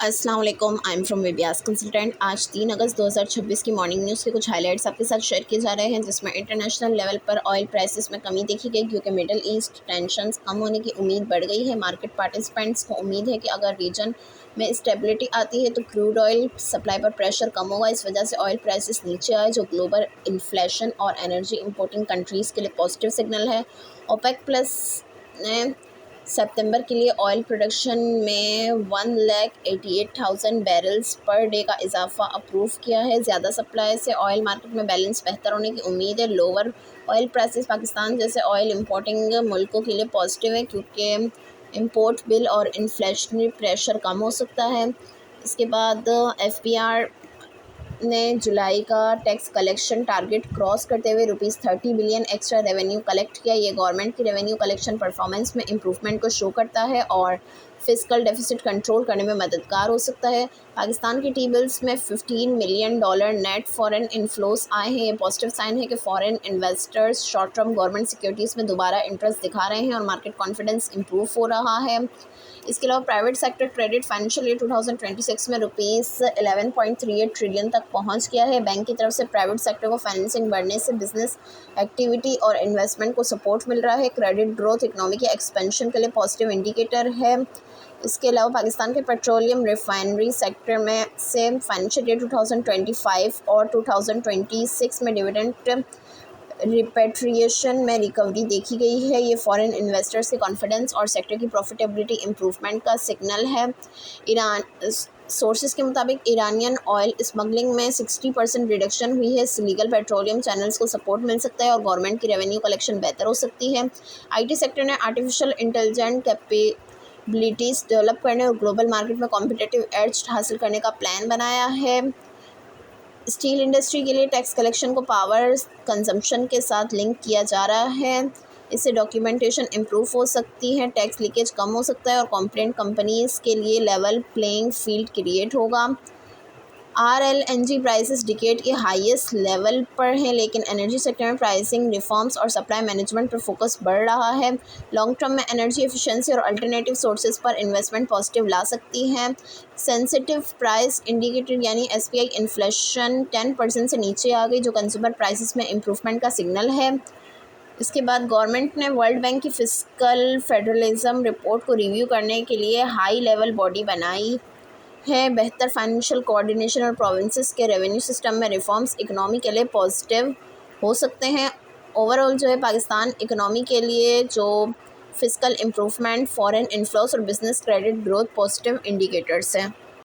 अस्सलाम वालेकुम, I am from विबियास consultant. आज 3 अगस्त 2026 की मॉर्निंग न्यूज़ के कुछ हाइलाइट्स आपके साथ शेयर किए जा रहे हैं, जिसमें इंटरनेशनल लेवल पर ऑयल प्राइसेस में कमी देखी गई क्योंकि मिडल ईस्ट टेंशंस कम होने की उम्मीद बढ़ गई है। मार्केट पार्टिसिपेंट्स को उम्मीद है कि अगर रीजन में स्टेबिलिटी आती है तो क्रूड ऑयल सप्लाई पर प्रेशर कम होगा। इस वजह से ऑयल प्राइसेस नीचे आए, जो ग्लोबल इन्फ्लेशन और एनर्जी इंपोर्टिंग कंट्रीज़ के लिए पॉजिटिव सिग्नल है। ओपेक प्लस ने सितंबर के लिए ऑयल प्रोडक्शन में 1,88,000 बैरल्स पर डे का इजाफा अप्रूव किया है। ज़्यादा सप्लाई से ऑयल मार्केट में बैलेंस बेहतर होने की उम्मीद है। लोअर ऑयल प्राइसेस पाकिस्तान जैसे ऑयल इंपोर्टिंग मुल्कों के लिए पॉजिटिव है क्योंकि इंपोर्ट बिल और इन्फ्लेशनरी प्रेशर कम हो सकता है। इसके बाद एफपीआर ने जुलाई का टैक्स कलेक्शन टारगेट क्रॉस करते हुए ₹30 बिलियन एक्स्ट्रा रेवेन्यू कलेक्ट किया। ये गवर्नमेंट की रेवेन्यू कलेक्शन परफॉर्मेंस में इम्प्रूवमेंट को शो करता है और फिस्कल डेफिसिट कंट्रोल करने में मददगार हो सकता है। पाकिस्तान की टी बिल्स में $15 मिलियन नेट फॉरेन इनफ्लोस आए हैं। ये पॉजिटिव साइन है कि foreign investors short term government securities में दोबारा इंटरेस्ट दिखा रहे हैं और मार्केट कॉन्फिडेंस इम्प्रूव हो रहा है। इसके अलावा private sector credit financial year 2026 में ₹11.38 ट्रिलियन तक पहुंच गया है। बैंक की तरफ से प्राइवेट सेक्टर को फाइनेंसिंग बढ़ने से बिजनेस एक्टिविटी और इन्वेस्टमेंट को सपोर्ट मिल रहा है। क्रेडिट ग्रोथ इकोनॉमी के एक्सपेंशन के लिए पॉजिटिव इंडिकेटर है। इसके अलावा पाकिस्तान के पेट्रोलियम रिफाइनरी सेक्टर में से फाइनेंशियल ईयर 2025 और 2026 में डिविडेंड रिपेट्रिएशन में रिकवरी देखी गई है। ये फॉरेन इन्वेस्टर्स के कॉन्फिडेंस और सेक्टर की प्रॉफिटेबिलिटी इम्प्रूवमेंट का सिग्नल है। ईरान सोर्सेज के मुताबिक ईरानियन ऑयल स्मगलिंग में 60% रिडक्शन हुई है। लीगल पेट्रोलियम चैनल्स को सपोर्ट मिल सकता है और गवर्नमेंट की रेवेन्यू कलेक्शन बेहतर हो सकती है। आईटी सेक्टर ने आर्टिफिशियल इंटेलिजेंट कैपेबिलिटीज़ डेवलप करने और ग्लोबल मार्केट में कॉम्पिटिटिव एज हासिल करने का प्लान बनाया है। स्टील इंडस्ट्री के लिए टैक्स कलेक्शन को पावर कंजम्पशन के साथ लिंक किया जा रहा है। इससे डॉक्यूमेंटेशन इम्प्रूव हो सकती है, टैक्स लीकेज कम हो सकता है और कॉम्प्लेंट कंपनीज़ के लिए लेवल प्लेइंग फील्ड क्रिएट होगा। आरएलएनजी प्राइसेस डिकेड के हाईएस्ट लेवल पर हैं, लेकिन एनर्जी सेक्टर में प्राइसिंग रिफॉर्म्स और सप्लाई मैनेजमेंट पर फोकस बढ़ रहा है। लॉन्ग टर्म में एनर्जी एफिशिएंसी और अल्टरनेटिव सोर्सेज पर इन्वेस्टमेंट पॉजिटिव ला सकती है। सेंसिटिव प्राइस इंडिकेटर यानी एसपीआई इन्फ्लेशन 10% से नीचे आ गई, जो कंज्यूमर प्राइसेस में इम्प्रूवमेंट का सिग्नल है। इसके बाद गवर्नमेंट ने वर्ल्ड बैंक की फिस्कल फेडरलिज्म रिपोर्ट को रिव्यू करने के लिए हाई लेवल बॉडी बनाई है। बेहतर फाइनेंशियल कोऑर्डिनेशन और प्रोविंसेस के रेवेन्यू सिस्टम में रिफॉर्म्स इकनॉमी के लिए पॉजिटिव हो सकते हैं। ओवरऑल जो है पाकिस्तान इकनॉमी के लिए जो फिस्कल इम्प्रूवमेंट, फॉरेन इन्फ्लोस और business credit growth positive indicators हैं।